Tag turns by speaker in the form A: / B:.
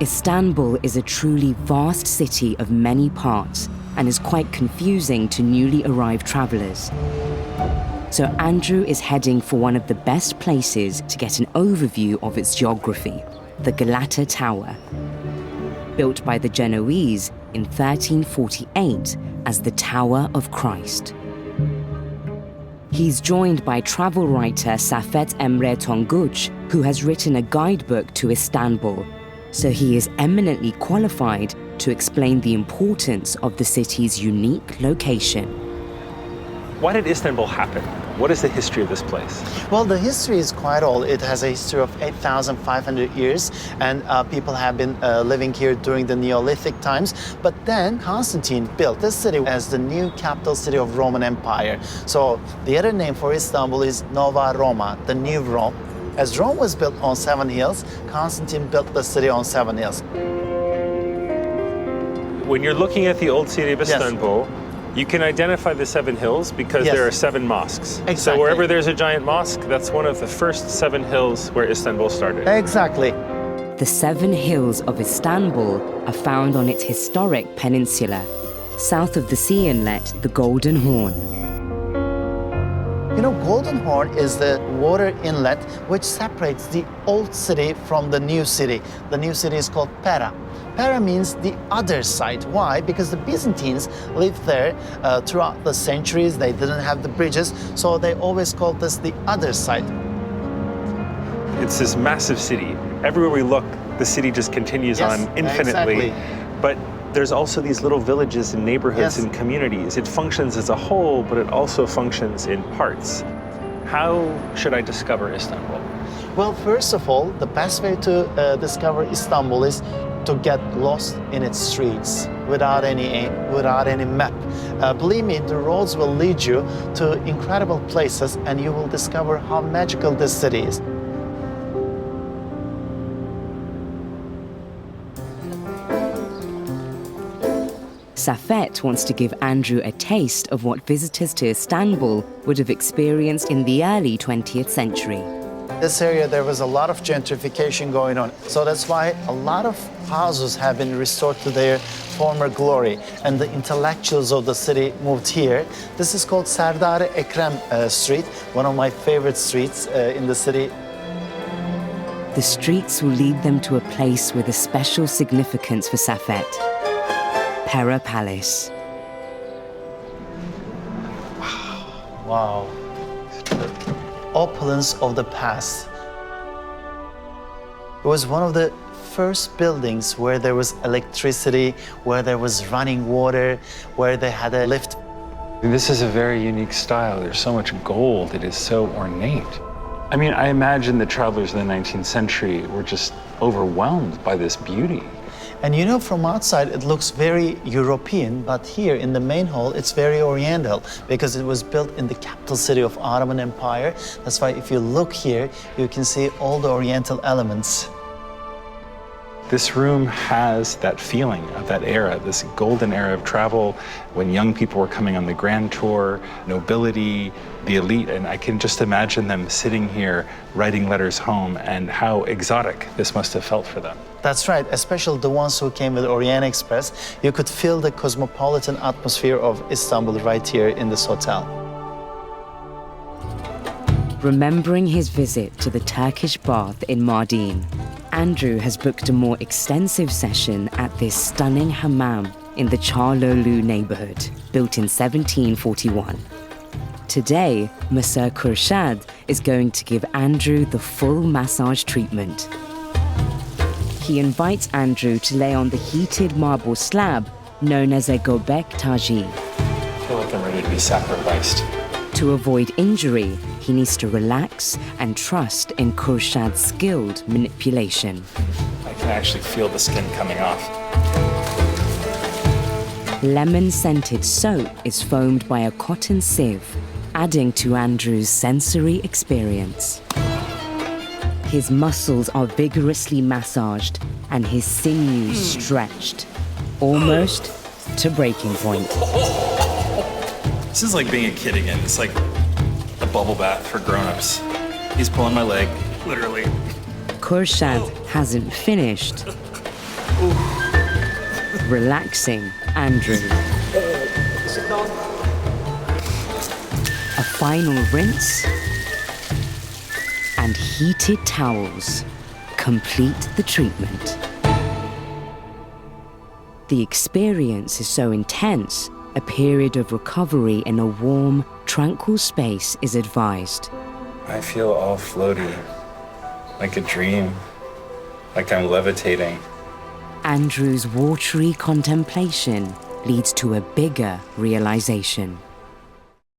A: Istanbul is a truly vast city of many parts and is quite confusing to newly arrived travelers. So Andrew is heading for one of the best places to get an overview of its geography, the Galata Tower. Built by the Genoese in 1348 as the Tower of Christ. He's joined by travel writer Safet Emre Tonguç, who has written a guidebook to Istanbul, so he is eminently qualified to explain the importance of the city's unique location.
B: Why did Istanbul happen? What is the history of this place?
C: Well, the history is quite old. It has a history of 8,500 years, and people have been living here during the Neolithic times. But then Constantine built this city as the new capital city of Roman Empire. So the other name for Istanbul is Nova Roma, the new Rome. As Rome was built on 7 hills, Constantine built the city on 7 hills.
B: When you're looking at the old city of Istanbul, you can identify the 7 hills because there are 7 mosques.
C: Exactly.
B: So wherever there's a giant mosque, that's one of the first 7 hills where Istanbul started.
C: Exactly.
A: The 7 hills of Istanbul are found on its historic peninsula, south of the sea inlet, the Golden Horn.
C: You know, Golden Horn is the water inlet which separates the old city from the new city. The new city is called Pera. Pera means the other side. Why? Because the Byzantines lived there throughout the centuries. They didn't have the bridges, so they always called this the other side.
B: It's this massive city. Everywhere we look, the city just continues on infinitely.
C: Exactly.
B: But there's also these little villages and neighborhoods and communities. It functions as a whole, but it also functions in parts. How should I discover Istanbul?
C: Well, first of all, the best way to discover Istanbul is to get lost in its streets without any aim, without any map. Believe me, the roads will lead you to incredible places and you will discover how magical this city is.
A: Safet wants to give Andrew a taste of what visitors to Istanbul would have experienced in the early 20th century.
C: This area, there was a lot of gentrification going on. So that's why a lot of houses have been restored to their former glory. And the intellectuals of the city moved here. This is called Serdar Ekrem Street, one of my favorite streets in the city.
A: The streets will lead them to a place with a special significance for Safet, Pera Palace.
C: Wow. Opulence of the past. It was one of the first buildings where there was electricity, where there was running water, where they had a lift.
D: This is a very unique style. There's so much gold. It is so ornate. I mean, I imagine the travelers in the 19th century were just overwhelmed by this beauty.
C: And you know, from outside, it looks very European, but here in the main hall, it's very Oriental because it was built in the capital city of Ottoman Empire. That's why if you look here, you can see all the Oriental elements.
D: This room has that feeling of that era, this golden era of travel when young people were coming on the grand tour, nobility, the elite, and I can just imagine them sitting here writing letters home and how exotic this must have felt for them.
C: That's right, especially the ones who came with Orient Express. You could feel the cosmopolitan atmosphere of Istanbul right here in this hotel.
A: Remembering his visit to the Turkish bath in Mardin, Andrew has booked a more extensive session at this stunning hammam in the Çağlıoğlu neighborhood, built in 1741. Today, Masseur Khurshad is going to give Andrew the full massage treatment. He invites Andrew to lay on the heated marble slab known as a gobek taji.
D: I feel like I'm ready to be sacrificed.
A: To avoid injury, he needs to relax and trust in Khurshad's skilled manipulation.
D: I can actually feel the skin coming off.
A: Lemon-scented soap is foamed by a cotton sieve, adding to Andrew's sensory experience. His muscles are vigorously massaged and his sinews stretched, almost to breaking point.
E: This is like being a kid again. It's like a bubble bath for grown-ups. He's pulling my leg, literally.
A: Khurshad hasn't finished. Relaxing Andrew. A final rinse. And heated towels complete the treatment. The experience is so intense, a period of recovery in a warm, tranquil space is advised.
D: I feel all floaty, like a dream, like I'm levitating.
A: Andrew's watery contemplation leads to a bigger realization.